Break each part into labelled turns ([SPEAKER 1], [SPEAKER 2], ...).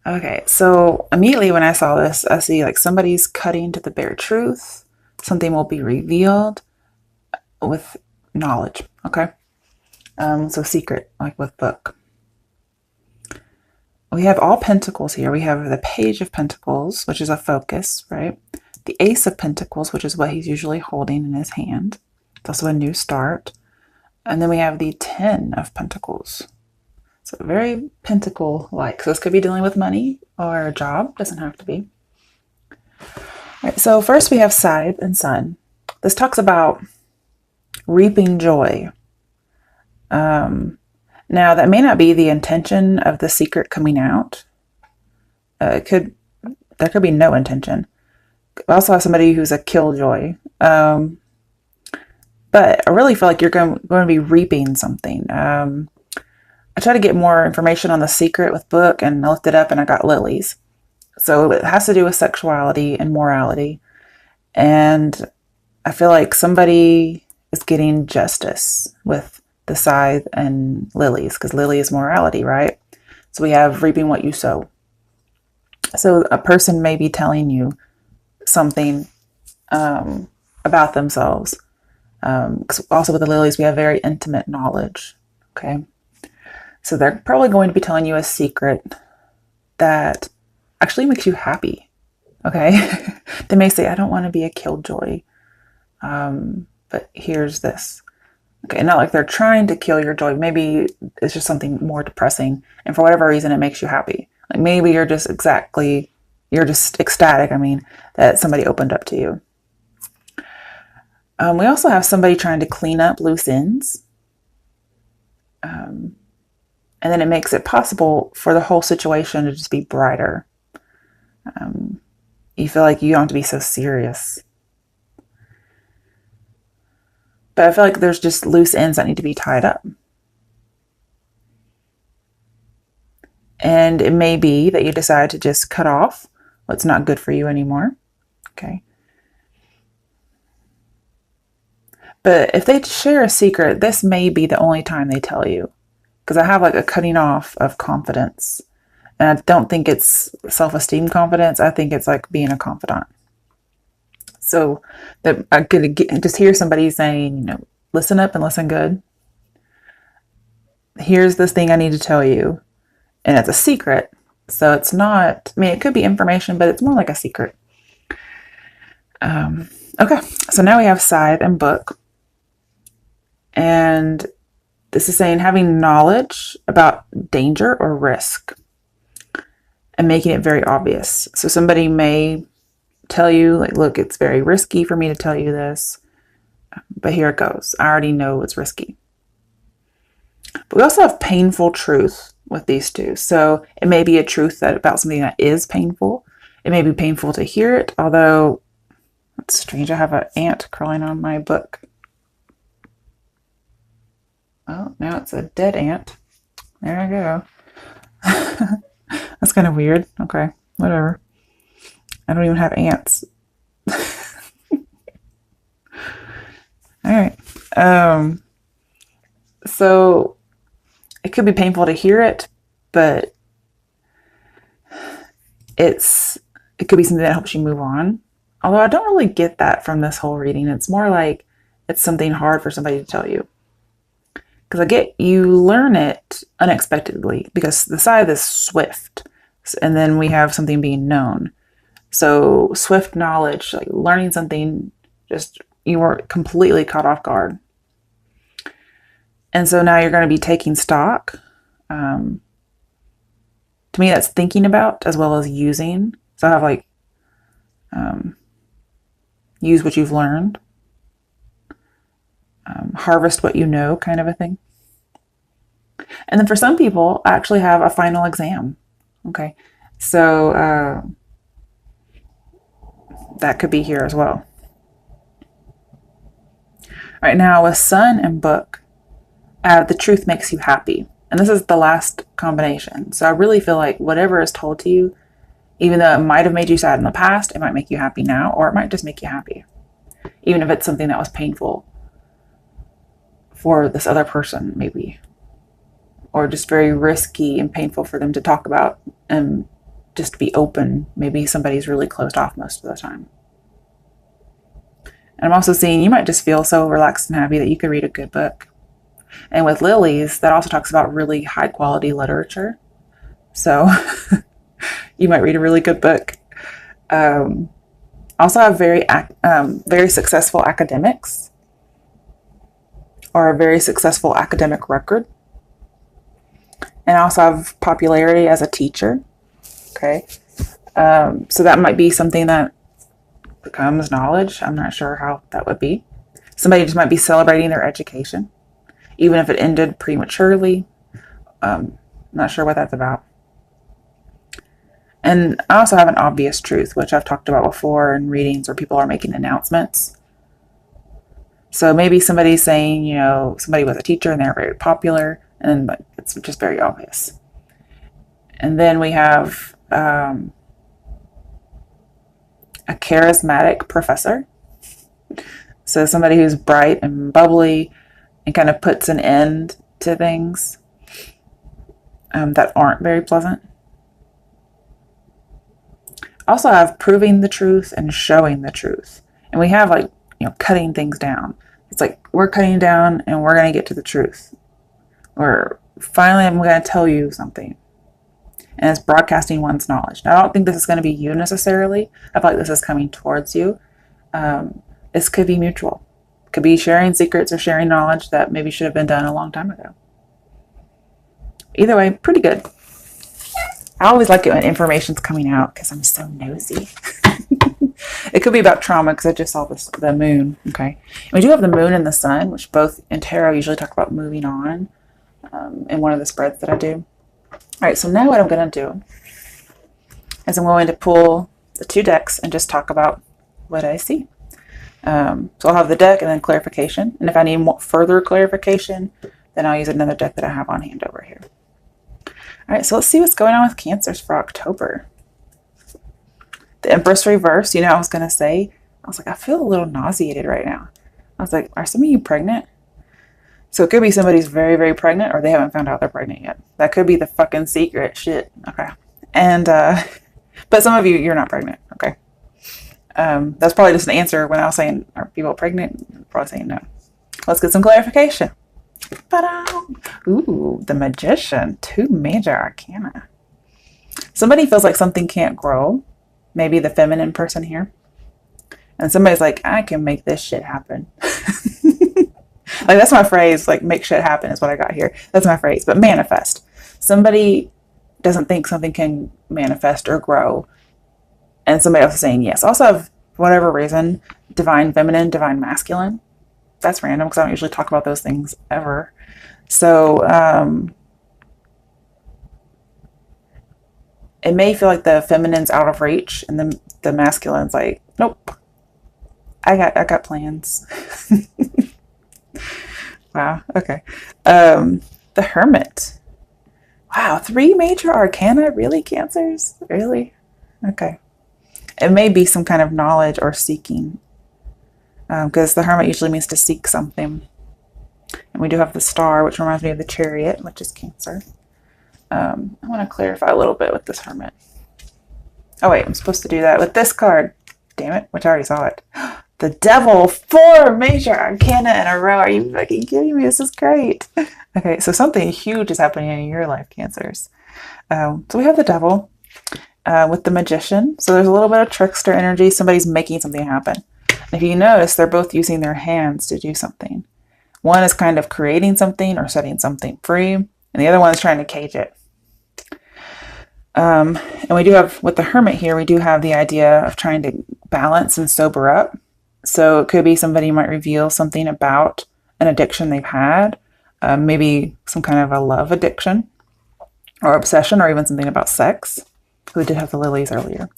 [SPEAKER 1] Okay, so immediately when I saw this, I see like somebody's cutting to the bare truth. Something will be revealed with knowledge. Okay. So secret, like with book. We have all pentacles here. We have the Page of Pentacles, which is a focus, right? The Ace of Pentacles, which is what he's usually holding in his hand. It's also a new start. And then we have the Ten of Pentacles. So very pentacle-like. So this could be dealing with money or a job. Doesn't have to be. All right, so first we have Scythe and Sun. This talks about reaping joy. Now, that may not be the intention of the secret coming out. There could be no intention. I also have somebody who's a killjoy. But I really feel like you're going to be reaping something. I tried to get more information on the secret with book, and I looked it up and I got lilies. So it has to do with sexuality and morality. And I feel like somebody is getting justice with the scythe and lilies, because lily is morality, right? So we have reaping what you sow. So a person may be telling you something about themselves. Also with the lilies, we have very intimate knowledge. Okay. So they're probably going to be telling you a secret that actually makes you happy. Okay. They may say, I don't want to be a killjoy. But here's this. Okay, not like they're trying to kill your joy. Maybe it's just something more depressing. And for whatever reason, it makes you happy. Like maybe you're just ecstatic, that somebody opened up to you. We also have somebody trying to clean up loose ends. And then it makes it possible for the whole situation to just be brighter. You feel like you don't have to be so serious. But I feel like there's just loose ends that need to be tied up. And it may be that you decide to just cut off what's not good for you anymore. Okay. But if they share a secret, this may be the only time they tell you. Because I have like a cutting off of confidence. And I don't think it's self-esteem confidence. I think it's like being a confidant. So that I could just hear somebody saying, listen up and listen good. Here's this thing I need to tell you. And it's a secret. So it's not, it could be information, but it's more like a secret. Okay. So now we have scythe and book. And this is saying having knowledge about danger or risk and making it very obvious. So somebody may tell you, like, look, it's very risky for me to tell you this, but here it goes. I already know it's risky. But we also have painful truth with these two. So it may be a truth about something that is painful. It may be painful to hear it, although it's strange. I have an ant crawling on my book. Oh, now it's a dead ant. There I go. That's kind of weird. Okay, whatever. I don't even have ants. All right. So it could be painful to hear it, but it could be something that helps you move on. Although I don't really get that from this whole reading. It's more like it's something hard for somebody to tell you. Because I get you learn it unexpectedly because the scythe is swift. And then we have something being known. So swift knowledge, like learning something, just you were completely caught off guard. And so now you're going to be taking stock. To me, that's thinking about as well as using. So I have like, use what you've learned. Harvest what you know, kind of a thing. And then for some people, I actually have a final exam. Okay. So that could be here as well. All right, now with sun and book, the truth makes you happy. And this is the last combination. So I really feel like whatever is told to you, even though it might have made you sad in the past, it might make you happy now, or it might just make you happy. Even if it's something that was painful for this other person, maybe. Or just very risky and painful for them to talk about. And just be open. Maybe somebody's really closed off most of the time. And I'm also seeing you might just feel so relaxed and happy that you could read a good book. And with lilies, that also talks about really high quality literature. So you might read a really good book. Also have very successful academics or a very successful academic record. And I also have popularity as a teacher. Okay. So that might be something that becomes knowledge. I'm not sure how that would be. Somebody just might be celebrating their education, even if it ended prematurely. Not sure what that's about. And I also have an obvious truth, which I've talked about before in readings where people are making announcements. So maybe somebody's saying, you know, somebody was a teacher and they're very popular, and it's just very obvious. And then we have a charismatic professor. So somebody who's bright and bubbly and kind of puts an end to things that aren't very pleasant. Also have proving the truth and showing the truth. And we have like, you know, cutting things down. It's like we're cutting down and we're going to get to the truth. Or finally I'm going to tell you something. And it's broadcasting one's knowledge. Now, I don't think this is going to be you necessarily. I feel like this is coming towards you. This could be mutual. It could be sharing secrets or sharing knowledge that maybe should have been done a long time ago. Either way, pretty good. I always like it when information's coming out because I'm so nosy. It could be about trauma because I just saw the moon. Okay. And we do have the moon and the sun, which both in tarot usually talk about moving on in one of the spreads that I do. All right. So now what I'm going to do is I'm going to pull the two decks and just talk about what I see. So I'll have the deck and then clarification. And if I need more further clarification, then I'll use another deck that I have on hand over here. All right, so let's see what's going on with Cancers for October. The Empress reverse, you know, I was going to say, I was like, I feel a little nauseated right now. I was like, are some of you pregnant? So it could be somebody's very, very pregnant or they haven't found out they're pregnant yet. That could be the fucking secret shit. Okay. And, but some of you, you're not pregnant. Okay. That's probably just an answer when I was saying, are people pregnant? Probably saying no. Let's get some clarification. Ooh, the Magician. 2 major arcana. Somebody feels like something can't grow. Maybe the feminine person here. And somebody's like, I can make this shit happen. Like, that's my phrase. Like, make shit happen is what I got here. That's my phrase. But manifest. Somebody doesn't think something can manifest or grow. And somebody else is saying yes. Also, for whatever reason, divine feminine, divine masculine. That's random because I don't usually talk about those things ever. So it may feel like the feminine's out of reach and then the masculine's like, nope, I got plans. Wow. Okay. The Hermit. Wow. 3 major arcana. Really, Cancers? Really? Okay. It may be some kind of knowledge or seeking. Because the Hermit usually means to seek something. And we do have the Star, which reminds me of the Chariot, which is Cancer. I want to clarify a little bit with this Hermit. Oh, wait, I'm supposed to do that with this card. Damn it, which I already saw it. The Devil, 4 major arcana in a row. Are you fucking kidding me? This is great. Okay, so something huge is happening in your life, Cancers. So we have the Devil with the Magician. So there's a little bit of trickster energy. Somebody's making something happen. If you notice, they're both using their hands to do something. One is kind of creating something or setting something free, and the other one is trying to cage it. And we do have, with the Hermit here, we do have the idea of trying to balance and sober up. So it could be somebody might reveal something about an addiction they've had, maybe some kind of a love addiction or obsession, or even something about sex. We did have the lilies earlier.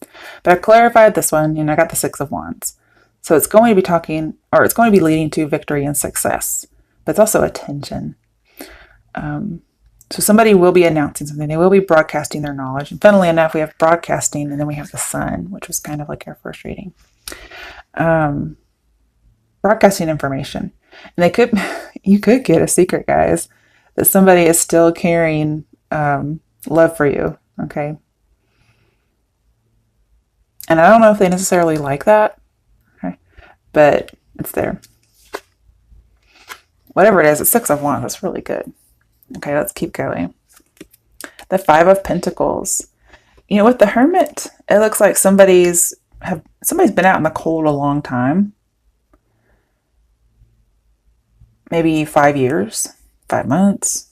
[SPEAKER 1] But I clarified this one, and I got the 6 of Wands. So it's going to be talking, or it's going to be leading to victory and success. But it's also attention. So somebody will be announcing something. They will be broadcasting their knowledge. And funnily enough, we have broadcasting, and then we have the Sun, which was kind of like our first reading. Broadcasting information. And you could get a secret, guys, that somebody is still carrying love for you. Okay. And I don't know if they necessarily like that, okay, but it's there. Whatever it is, it's Six of Wands. That's really good. Okay, let's keep going. The Five of Pentacles. You know, with the Hermit, it looks like somebody's been out in the cold a long time. Maybe 5 years, 5 months.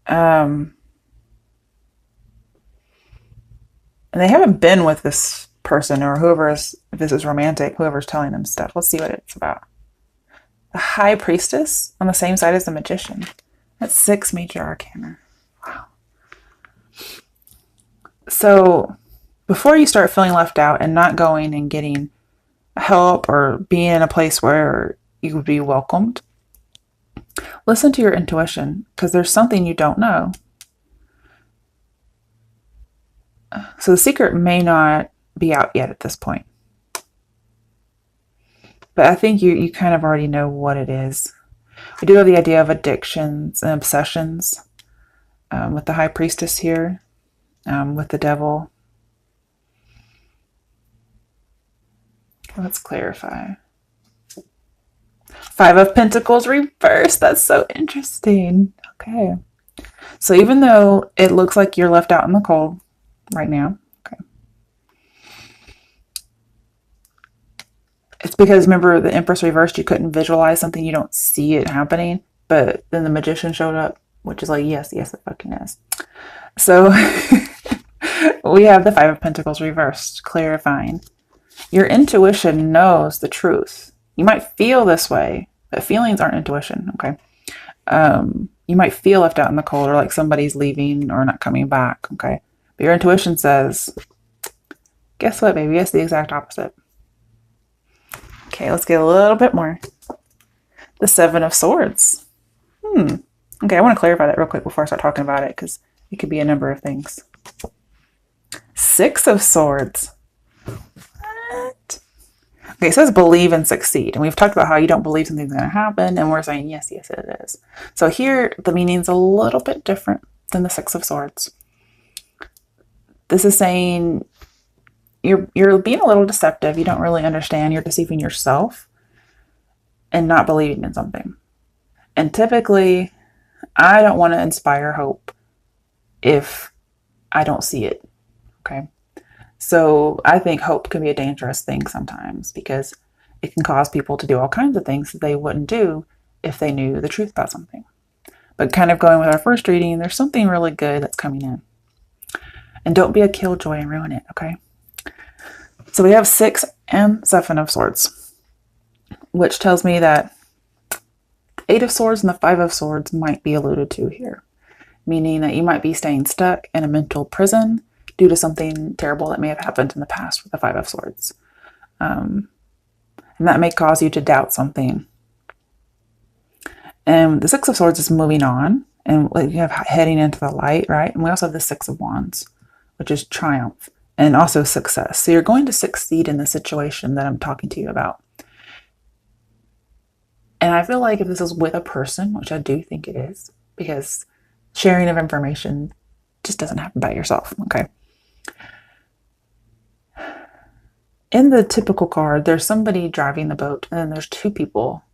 [SPEAKER 1] And they haven't been with this person or if this is romantic, whoever's telling them stuff. Let's see what it's about. The High Priestess on the same side as the Magician. That's 6 major arcana. Wow. So before you start feeling left out and not going and getting help or being in a place where you would be welcomed, listen to your intuition, because there's something you don't know. So the secret may not be out yet at this point. But I think you kind of already know what it is. We do have the idea of addictions and obsessions with the High Priestess here, with the Devil. Let's clarify. Five of Pentacles reversed. That's so interesting. Okay. So even though it looks like you're left out in the cold right now, okay, it's because, remember, the Empress reversed, you couldn't visualize something, you don't see it happening, but then the Magician showed up, which is like, yes, it fucking is. So we have the Five of Pentacles reversed, clarifying. Your intuition knows the truth. You might feel this way, but feelings aren't intuition, okay? You might feel left out in the cold, or like somebody's leaving or not coming back, okay? But your intuition says, guess what, baby? It's the exact opposite. Okay, let's get a little bit more. The Seven of Swords. Okay, I want to clarify that real quick before I start talking about it, because it could be a number of things. Six of Swords. What? Okay, it says believe and succeed. And we've talked about how you don't believe something's going to happen, and we're saying, yes, it is. So here, the meaning's a little bit different than the Six of Swords. This is saying you're being a little deceptive. You don't really understand. You're deceiving yourself and not believing in something. And typically, I don't want to inspire hope if I don't see it, okay? So I think hope can be a dangerous thing sometimes, because it can cause people to do all kinds of things that they wouldn't do if they knew the truth about something. But kind of going with our first reading, there's something really good that's coming in. And don't be a killjoy and ruin it, okay? So we have 6 and 7 of Swords, which tells me that 8 of Swords and the 5 of Swords might be alluded to here, meaning that you might be staying stuck in a mental prison due to something terrible that may have happened in the past with the 5 of Swords. And that may cause you to doubt something. And the 6 of Swords is moving on, and you have heading into the light, right? And we also have the 6 of Wands, which is triumph and also success. So you're going to succeed in the situation that I'm talking to you about. And I feel like if this is with a person, which I do think it is, because sharing of information just doesn't happen by yourself, okay? In the typical card, there's somebody driving the boat, and then there's 2 people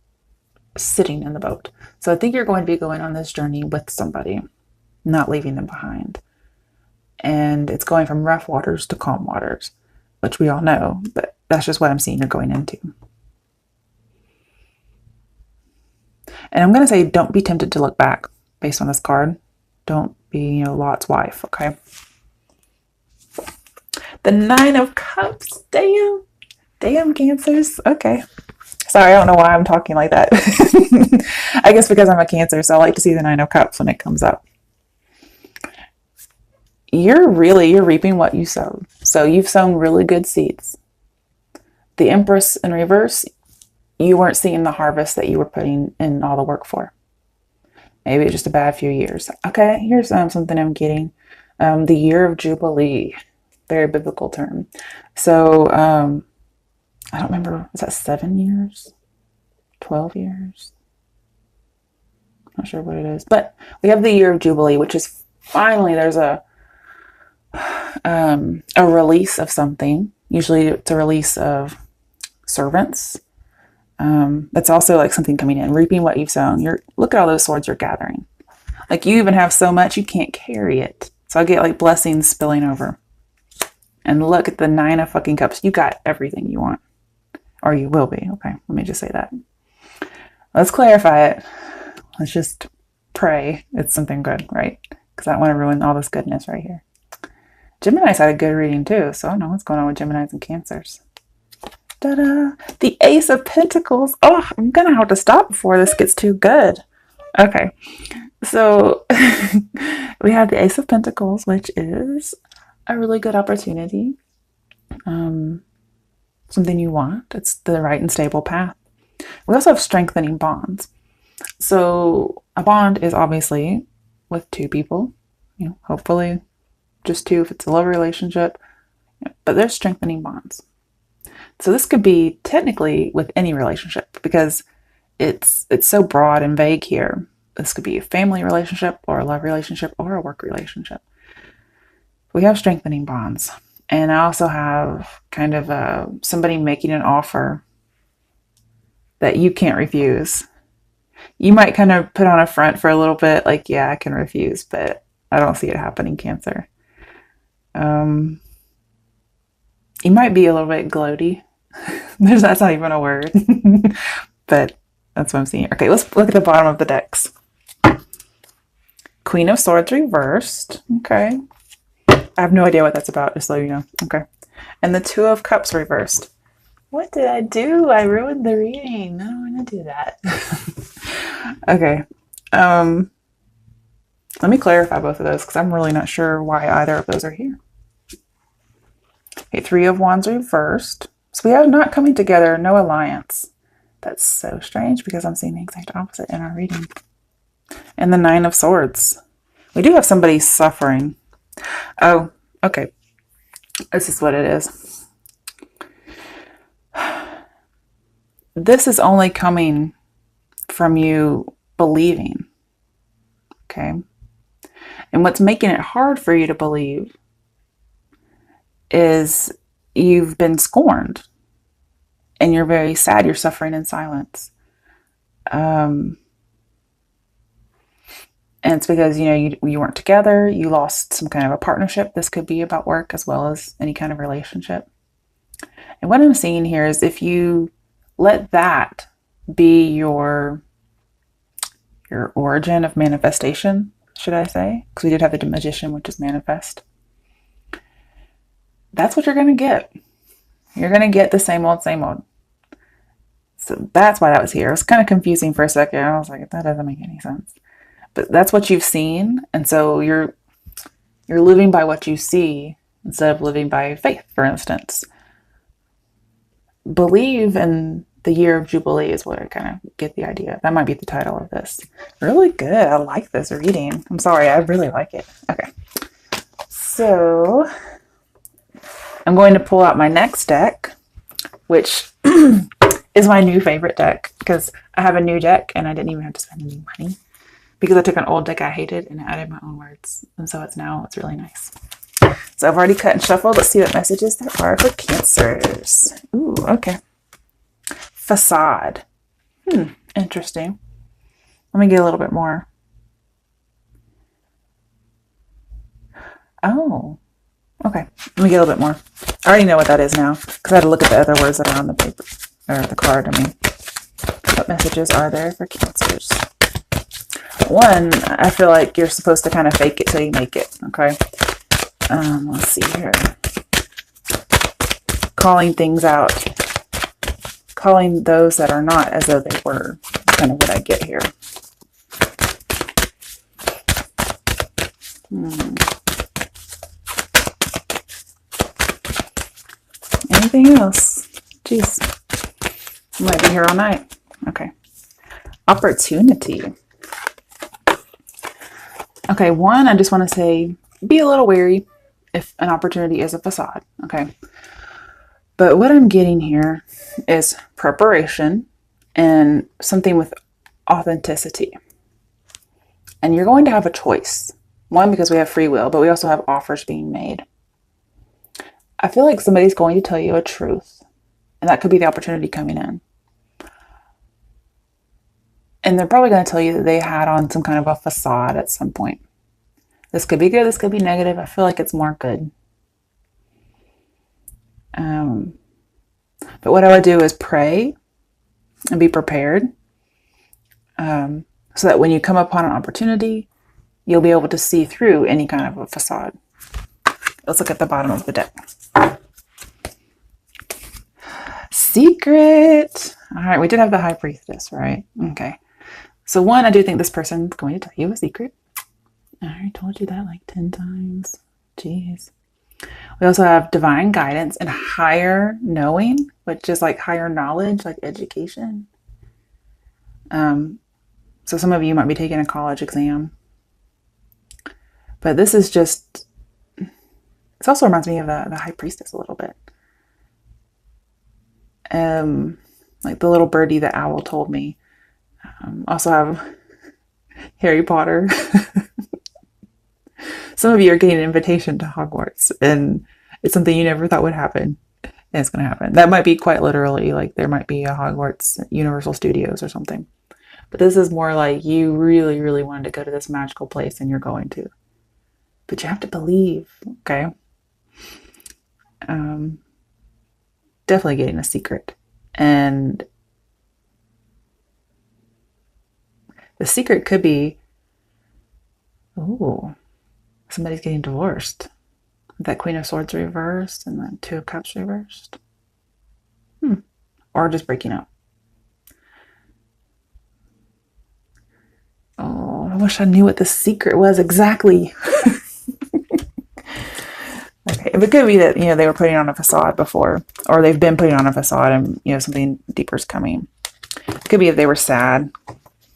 [SPEAKER 1] sitting in the boat. So I think you're going to be going on this journey with somebody, not leaving them behind. And it's going from rough waters to calm waters, which we all know, but that's just what I'm seeing you're going into. And I'm going to say, don't be tempted to look back based on this card. Don't be, Lot's wife, okay? The 9 of Cups. Damn, Cancers. Okay. Sorry, I don't know why I'm talking like that. I guess because I'm a Cancer, so I like to see the 9 of Cups when it comes up. You're reaping what you sowed. So you've sown really good seeds. The Empress in reverse, you weren't seeing the harvest that you were putting in all the work for. Maybe just a bad few years. Okay, here's something I'm getting. The year of Jubilee. Very biblical term. So, I don't remember, is that 7 years? 12 years? Not sure what it is. But we have the year of Jubilee, which is finally there's a a release of something. Usually it's a release of servants. That's also like something coming in, reaping what you've sown. Look at all those swords you're gathering. Like you even have so much you can't carry it. So I get like blessings spilling over. And look at the 9 of fucking cups. You got everything you want. Or you will be. Okay, let me just say that. Let's clarify it. Let's just pray it's something good, right? Because I don't want to ruin all this goodness right here. Gemini's had a good reading too, so I don't know what's going on with Geminis and Cancers. Ta-da! The Ace of Pentacles. Oh, I'm going to have to stop before this gets too good. Okay, so we have the Ace of Pentacles, which is a really good opportunity. Something you want. It's the right and stable path. We also have strengthening bonds. So a bond is obviously with 2 people, hopefully just 2 if it's a love relationship, but there's strengthening bonds. So this could be technically with any relationship because it's so broad and vague here. This could be a family relationship or a love relationship or a work relationship. We have strengthening bonds. And I also have kind of somebody making an offer that you can't refuse. You might kind of put on a front for a little bit, like, yeah, I can refuse, but I don't see it happening, Cancer. You might be a little bit gloaty. That's not even a word, but that's what I'm seeing. Okay, let's look at the bottom of the decks. Queen of Swords reversed. Okay. I have no idea what that's about, just so you know. Okay. And the 2 of Cups reversed. What did I do? I ruined the reading. I don't want to do that. Okay. Let me clarify both of those because I'm really not sure why either of those are here. Okay, 3 of Wands reversed. So we have not coming together, no alliance. That's so strange because I'm seeing the exact opposite in our reading. And the 9 of Swords. We do have somebody suffering. Oh, okay. This is what it is. This is only coming from you believing. Okay. And what's making it hard for you to believe is you've been scorned and you're very sad. You're suffering in silence. And it's because, you weren't together. You lost some kind of a partnership. This could be about work as well as any kind of relationship. And what I'm seeing here is if you let that be your origin of manifestation, should I say? Because we did have the Magician, which is manifest. That's what you're going to get. You're going to get the same old, same old. So that's why that was here. It was kind of confusing for a second. I was like, that doesn't make any sense. But that's what you've seen. And so you're living by what you see instead of living by faith, for instance. Believe in the year of Jubilee is what I kind of get the idea. That might be the title of this. Really good. I like this reading. I'm sorry. I really like it. Okay. So I'm going to pull out my next deck, which is my new favorite deck because I have a new deck and I didn't even have to spend any money. Because I took an old deck I hated and added my own words. And so it's really nice. So I've already cut and shuffled. Let's see what messages there are for Cancers. Ooh, okay. Facade. Interesting. Let me get a little bit more. Oh, okay. Let me get a little bit more. I already know what that is now because I had to look at the other words that are on the paper or the card. What messages are there for Cancers? 1, I feel like you're supposed to kind of fake it till you make it. Okay. Let's see here. Calling things out. Calling those that are not as though they were. Kind of what I get here. Anything else? Jeez. I might be here all night. Okay. Opportunity. Okay, 1, I just want to say, be a little wary if an opportunity is a facade, okay? But what I'm getting here is preparation and something with authenticity. And you're going to have a choice. 1, because we have free will, but we also have offers being made. I feel like somebody's going to tell you a truth, and that could be the opportunity coming in. And they're probably going to tell you that they had on some kind of a facade at some point. This could be good, this could be negative. I feel like it's more good. But what I would do is pray and be prepared, so that when you come upon an opportunity, you'll be able to see through any kind of a facade. Let's look at the bottom of the deck. Secret. All right, we did have the High Priestess, right? Okay. So one, I do think this person's going to tell you a secret. I already told you that like 10 times. Jeez. We also have divine guidance and higher knowing, which is like higher knowledge, like education. So some of you might be taking a college exam. But this is just, it also reminds me of the High Priestess a little bit. Like the little birdie that owl told me. Also have Harry Potter. Some of you are getting an invitation to Hogwarts, and it's something you never thought would happen. And it's going to happen. That might be quite literally, like there might be a Hogwarts Universal Studios or something. But this is more like you really, really wanted to go to this magical place and you're going to. But you have to believe, okay? Definitely getting a secret. And the secret could be, ooh, somebody's getting divorced. That Queen of Swords reversed and then Two of Cups reversed. Or just breaking up. Oh, I wish I knew what the secret was exactly. Okay, it could be that, they were putting on a facade before, or they've been putting on a facade and, something deeper is coming. It could be if they were sad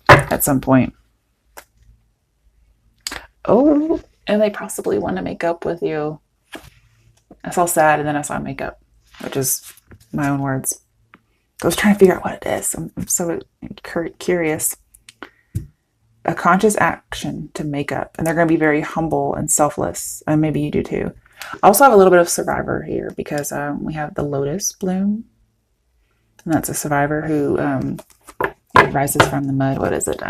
[SPEAKER 1] at some point. Oh, and they possibly want to make up with you. I saw sad and then I saw make up, which is my own words. I was trying to figure out what it is. I'm so curious. A conscious action to make up. And they're going to be very humble and selfless. And maybe you do too. I also have a little bit of survivor here because we have the lotus bloom. And that's a survivor who rises from the mud. What is it?